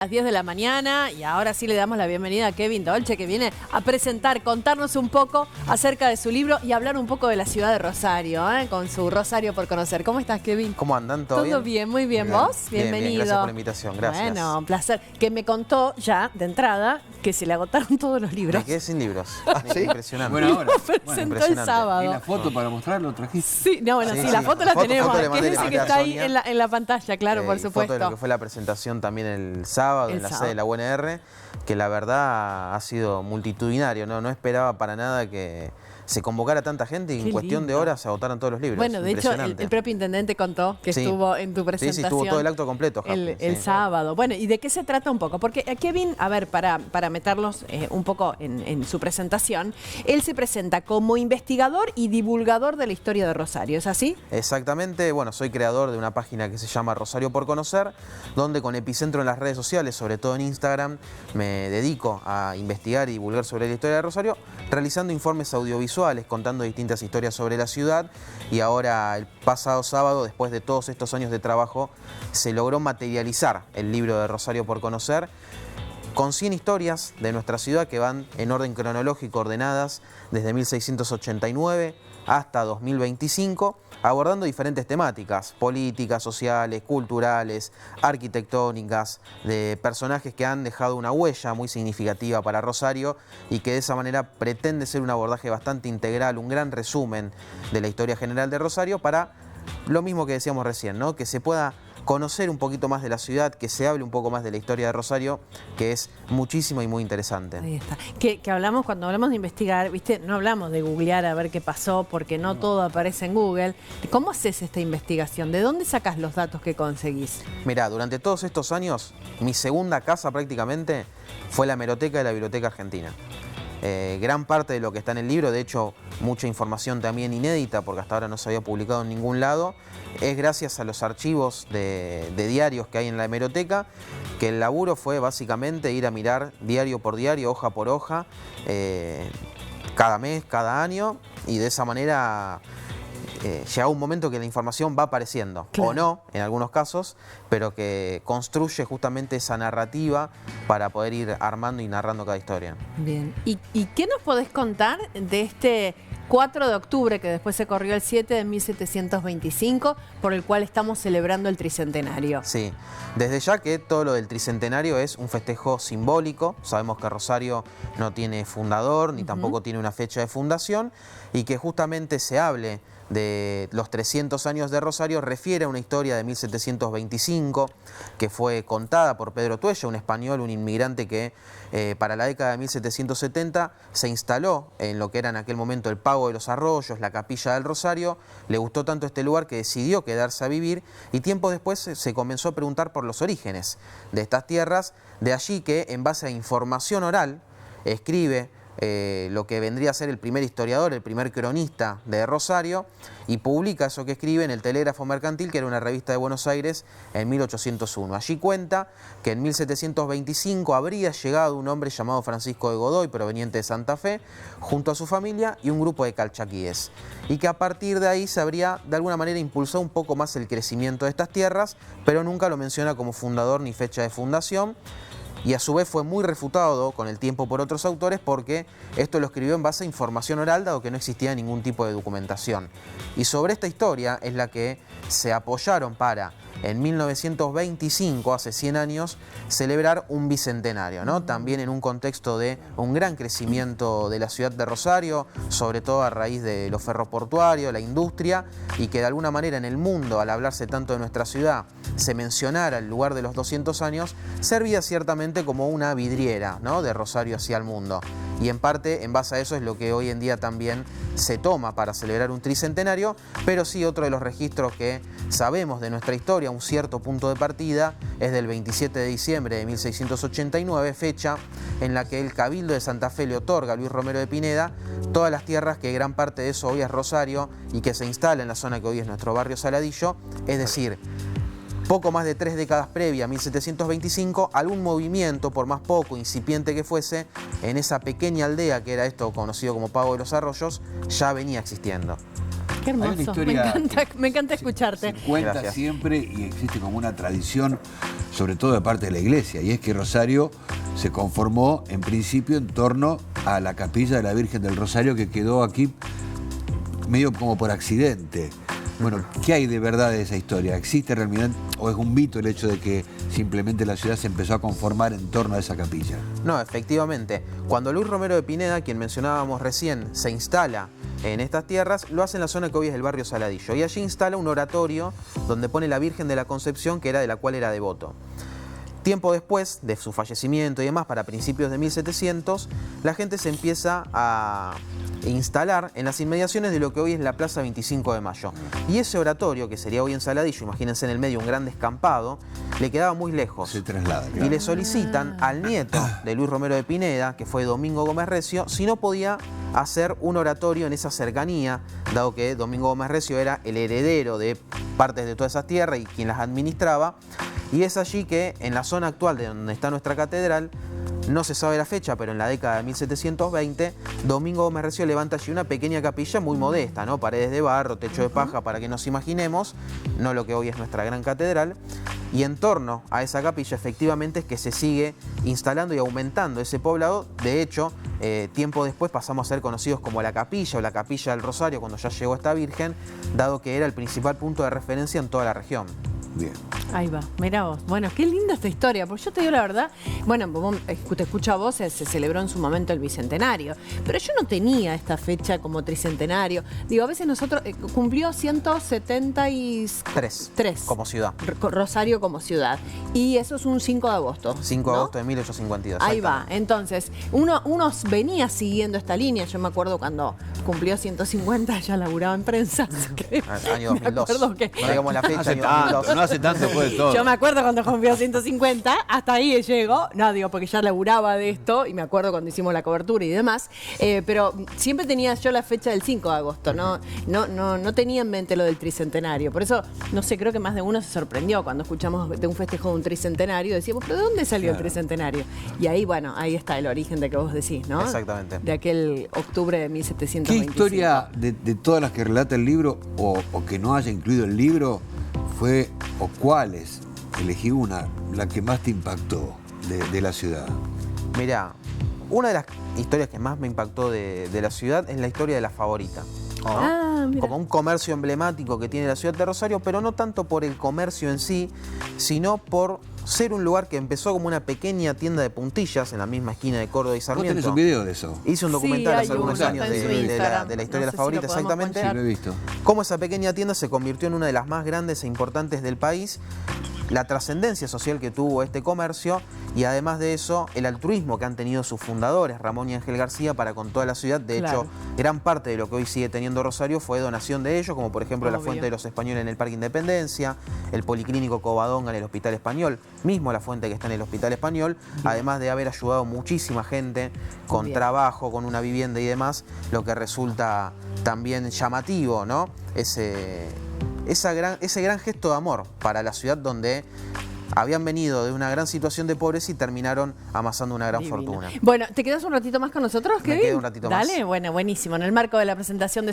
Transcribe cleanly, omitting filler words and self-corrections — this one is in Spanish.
Las 10 de la mañana y ahora sí le damos la bienvenida a Kevin Dolce, que viene a presentar, contarnos un poco acerca de su libro y hablar un poco de la ciudad de Rosario, con su Rosario por conocer. ¿Cómo estás, Kevin? ¿Cómo andan? ¿Todo bien? Todo bien, muy bien. ¿Vos? Bien, Bienvenido. bien, gracias por la invitación, gracias. Bueno, un placer. Que me contó ya, de entrada, que se le agotaron todos los libros. Me quedé sin libros. ¿Sí? Impresionante. Bueno, ahora. Lo presentó el sábado. ¿Y la foto para mostrarlo trajiste? Sí, no, bueno, sí, la foto la Foto tenemos. le Que mandé dice a que está ahí Sonia. en la pantalla, claro, por Y foto supuesto. de lo que fue la presentación también el sábado en la sede de la UNR, que la verdad ha sido multitudinario, no esperaba para nada que se convocara tanta gente y en cuestión de horas se agotaron todos los libros. Bueno, de hecho, el propio intendente contó que estuvo en tu presentación. Sí, estuvo todo el acto completo, el sábado. Bueno, ¿y de qué se trata un poco? Porque Kevin, a ver, para meterlos un poco en su presentación, él se presenta como investigador y divulgador de la historia de Rosario, ¿es así? Exactamente, bueno, soy creador de una página que se llama Rosario por Conocer, donde con epicentro en las redes sociales, sobre todo en Instagram, me dedico a investigar y divulgar sobre la historia de Rosario, realizando informes audiovisuales, contando distintas historias sobre la ciudad, y ahora el pasado sábado, después de todos estos años de trabajo, se logró materializar el libro de Rosario por Conocer, con 100 historias de nuestra ciudad que van en orden cronológico ordenadas desde 1689 hasta 2025, abordando diferentes temáticas políticas, sociales, culturales, arquitectónicas, de personajes que han dejado una huella muy significativa para Rosario y que de esa manera pretende ser un abordaje bastante integral, un gran resumen de la historia general de Rosario para lo mismo que decíamos recién, ¿no? Que se pueda conocer un poquito más de la ciudad, que se hable un poco más de la historia de Rosario, que es muchísimo y muy interesante. Ahí está. Que hablamos, cuando hablamos de investigar, ¿viste? No hablamos de googlear a ver qué pasó, porque no todo aparece en Google. ¿Cómo haces esta investigación? ¿De dónde sacas los datos que conseguís? Mirá, durante todos estos años, mi segunda casa prácticamente fue la hemeroteca de la Biblioteca Argentina. Gran parte de lo que está en el libro, de hecho mucha información también inédita porque hasta ahora no se había publicado en ningún lado, es gracias a los archivos de diarios que hay en la hemeroteca, que el laburo fue básicamente ir a mirar diario por diario, hoja por hoja, cada mes, cada año, y de esa manera llega un momento que la información va apareciendo, claro, o no, en algunos casos, pero que construye justamente esa narrativa para poder ir armando y narrando cada historia. Bien. ¿Y qué nos podés contar de este 4 de octubre, que después se corrió el 7 de 1725, por el cual estamos celebrando el tricentenario? Sí, desde ya que todo lo del tricentenario es un festejo simbólico. Sabemos que Rosario no tiene fundador, ni tampoco tiene una fecha de fundación, y que justamente se hable de los 300 años de Rosario refiere a una historia de 1725 que fue contada por Pedro Tuella, un español, un inmigrante que para la década de 1770 se instaló en lo que era en aquel momento el Pago de los Arroyos, la Capilla del Rosario. Le gustó tanto este lugar que decidió quedarse a vivir, y tiempo después se comenzó a preguntar por los orígenes de estas tierras. De allí que, en base a información oral, escribe lo que vendría a ser el primer historiador, el primer cronista de Rosario, y publica eso que escribe en el Telégrafo Mercantil, que era una revista de Buenos Aires, en 1801. Allí cuenta que en 1725 habría llegado un hombre llamado Francisco de Godoy, proveniente de Santa Fe, junto a su familia y un grupo de calchaquíes, y que a partir de ahí se habría de alguna manera impulsado un poco más el crecimiento de estas tierras, pero nunca lo menciona como fundador ni fecha de fundación. Y a su vez fue muy refutado con el tiempo por otros autores, porque esto lo escribió en base a información oral, dado que no existía ningún tipo de documentación. Y sobre esta historia es la que se apoyaron para, en 1925, hace 100 años, celebrar un bicentenario, ¿no? También en un contexto de un gran crecimiento de la ciudad de Rosario, sobre todo a raíz de lo ferroportuario, la industria, y que de alguna manera en el mundo, al hablarse tanto de nuestra ciudad, se mencionara el lugar de los 200 años, servía ciertamente como una vidriera, ¿no?, de Rosario hacia el mundo. Y en parte, en base a eso, es lo que hoy en día también se toma para celebrar un tricentenario, pero sí otro de los registros que sabemos de nuestra historia, un cierto punto de partida, es del 27 de diciembre de 1689, fecha en la que el Cabildo de Santa Fe le otorga a Luis Romero de Pineda todas las tierras, que gran parte de eso hoy es Rosario, y que se instala en la zona que hoy es nuestro barrio Saladillo, es decir, poco más de 3 décadas previa a 1725, algún movimiento, por más poco, incipiente que fuese, en esa pequeña aldea que era esto conocido como Pago de los Arroyos, ya venía existiendo. Qué Hay una hermoso. historia Me encanta escucharte. Se cuenta Gracias. siempre y existe como una tradición, sobre todo de parte de la iglesia, y es que Rosario se conformó en principio en torno a la capilla de la Virgen del Rosario, que quedó aquí medio como por accidente. Bueno, ¿qué hay de verdad de esa historia? ¿Existe realmente o es un mito el hecho de que simplemente la ciudad se empezó a conformar en torno a esa capilla? No, efectivamente. Cuando Luis Romero de Pineda, quien mencionábamos recién, se instala en estas tierras, lo hace en la zona que hoy es el barrio Saladillo. Y allí instala un oratorio donde pone la Virgen de la Concepción, que era de la cual era devoto. Tiempo después de su fallecimiento y demás, para principios de 1700, la gente se empieza a instalar en las inmediaciones de lo que hoy es la Plaza 25 de Mayo. Y ese oratorio, que sería hoy en Saladillo, imagínense en el medio un gran descampado, le quedaba muy lejos. Se traslada. Y Claro. le solicitan al nieto de Luis Romero de Pineda, que fue Domingo Gómez Recio, si no podía hacer un oratorio en esa cercanía, dado que Domingo Gómez Recio era el heredero de partes de todas esas tierras y quien las administraba. Y es allí que, en la zona actual de donde está nuestra catedral, no se sabe la fecha, pero en la década de 1720, Domingo Gómez Recio levanta allí una pequeña capilla muy modesta, ¿no? Paredes de barro, techo de paja, para que nos imaginemos, no lo que hoy es nuestra gran catedral. Y en torno a esa capilla, efectivamente, es que se sigue instalando y aumentando ese poblado. De hecho, tiempo después pasamos a ser conocidos como la capilla o la capilla del Rosario, cuando ya llegó esta Virgen, dado que era el principal punto de referencia en toda la región. Bien. Ahí va, mirá vos. Bueno, qué linda esta historia, porque yo te digo la verdad, bueno, te escucho a vos, se celebró en su momento el Bicentenario, pero yo no tenía esta fecha como tricentenario. Digo, a veces nosotros, cumplió 173 Como ciudad. Rosario como ciudad, y eso es un 5 de agosto. 5 de ¿no? agosto de 1852. Ahí va, exactamente. entonces, uno venía siguiendo esta línea. Yo me acuerdo cuando cumplió 150, ya laburaba en prensa, así que Año 2002. me acuerdo que... No digamos la fecha, Hace año tanto, 2002. no hace tanto después de todo. Yo me acuerdo cuando cumplió 150, hasta ahí llego. No, digo, porque ya laburaba de esto y me acuerdo cuando hicimos la cobertura y demás. Pero siempre tenía yo la fecha del 5 de agosto, no tenía en mente lo del tricentenario. Por eso, no sé, creo que más de uno se sorprendió cuando escuchamos de un festejo de un tricentenario. Decíamos, ¿pero de dónde salió el tricentenario? Y ahí, bueno, ahí está el origen de que vos decís, ¿no? Exactamente. De aquel octubre de ¿Qué 1725. historia de todas las que relata el libro o que no haya incluido el libro fue o cuáles? Elegí una, la que más te impactó de la ciudad. Mirá, una de las historias que más me impactó de la ciudad es la historia de La Favorita, ¿no? Ah, mira. Como un comercio emblemático que tiene la ciudad de Rosario, pero no tanto por el comercio en sí, sino por ser un lugar que empezó como una pequeña tienda de puntillas en la misma esquina de Córdoba y ¿Vos tenés Sarmiento. un video de eso? Hice un Sí, documental hay hace algunos uno, años está en su de Instagram. la historia No de La sé si Favorita, lo podemos exactamente. Sí, lo he visto. Cómo esa pequeña tienda se convirtió en una de las más grandes e importantes del país, la trascendencia social que tuvo este comercio y además de eso el altruismo que han tenido sus fundadores, Ramón y Ángel García, para con toda la ciudad. De Claro. hecho, gran parte de lo que hoy sigue teniendo Rosario fue donación de ellos, como por ejemplo la Obvio. Fuente de los Españoles en el Parque Independencia, el Policlínico Covadonga en el Hospital Español, mismo la fuente que está en el Hospital Español, además de haber ayudado muchísima gente con Bien. trabajo, con una vivienda y demás, lo que resulta también llamativo, ¿no? Ese gran gesto de amor para la ciudad donde habían venido de una gran situación de pobreza y terminaron amasando una gran Divino. fortuna. Bueno, ¿te quedas un ratito más con nosotros, Me Kevin? quedo un ratito más. Dale, bueno, buenísimo. En el marco de la presentación de